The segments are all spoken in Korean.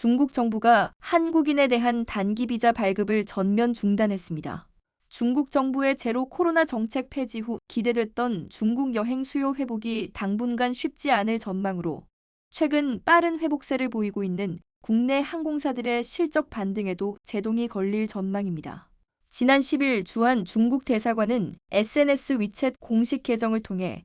중국 정부가 한국인에 대한 단기 비자 발급을 전면 중단했습니다. 중국 정부의 제로 코로나 정책 폐지 후 기대됐던 중국 여행 수요 회복이 당분간 쉽지 않을 전망으로 최근 빠른 회복세를 보이고 있는 국내 항공사들의 실적 반등에도 제동이 걸릴 전망입니다. 지난 10일 주한 중국 대사관은 SNS 위챗 공식 계정을 통해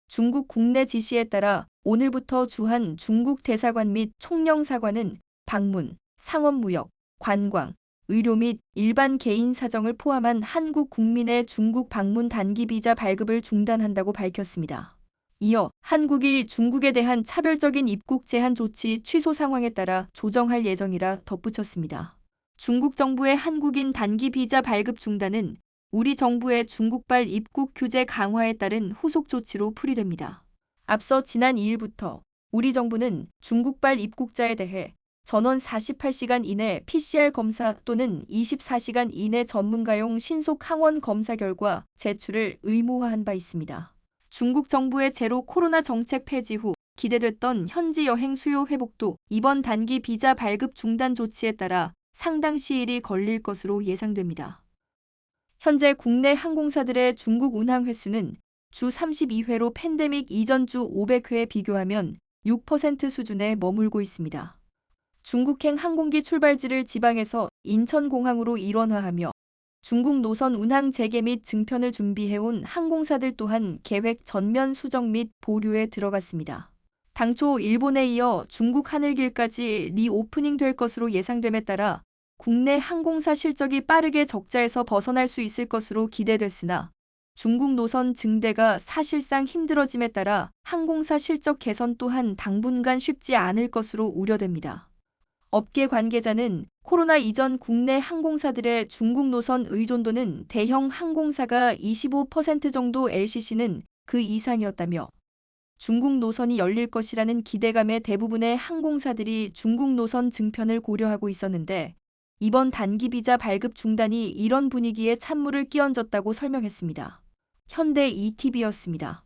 중국 국내 지시에 따라 오늘부터 주한 중국 대사관 및 총영사관은 방문, 상업무역, 관광, 의료 및 일반 개인 사정을 포함한 한국 국민의 중국 방문 단기 비자 발급을 중단한다고 밝혔습니다. 이어 한국이 중국에 대한 차별적인 입국 제한 조치 취소 상황에 따라 조정할 예정이라 덧붙였습니다. 중국 정부의 한국인 단기 비자 발급 중단은 우리 정부의 중국발 입국 규제 강화에 따른 후속 조치로 풀이됩니다. 앞서 지난 2일부터 우리 정부는 중국발 입국자에 대해 전원 48시간 이내 PCR 검사 또는 24시간 이내 전문가용 신속 항원 검사 결과 제출을 의무화한 바 있습니다. 중국 정부의 제로 코로나 정책 폐지 후 기대됐던 현지 여행 수요 회복도 이번 단기 비자 발급 중단 조치에 따라 상당 시일이 걸릴 것으로 예상됩니다. 현재 국내 항공사들의 중국 운항 횟수는 주 32회로 팬데믹 이전 주 500회에 비교하면 6% 수준에 머물고 있습니다. 중국행 항공기 출발지를 지방에서 인천공항으로 일원화하며 중국 노선 운항 재개 및 증편을 준비해온 항공사들 또한 계획 전면 수정 및 보류에 들어갔습니다. 당초 일본에 이어 중국 하늘길까지 리오프닝 될 것으로 예상됨에 따라 국내 항공사 실적이 빠르게 적자에서 벗어날 수 있을 것으로 기대됐으나 중국 노선 증대가 사실상 힘들어짐에 따라 항공사 실적 개선 또한 당분간 쉽지 않을 것으로 우려됩니다. 업계 관계자는 코로나 이전 국내 항공사들의 중국 노선 의존도는 대형 항공사가 25% 정도 LCC는 그 이상이었다며 중국 노선이 열릴 것이라는 기대감에 대부분의 항공사들이 중국 노선 증편을 고려하고 있었는데 이번 단기 비자 발급 중단이 이런 분위기에 찬물을 끼얹었다고 설명했습니다. 현대 ETV였습니다.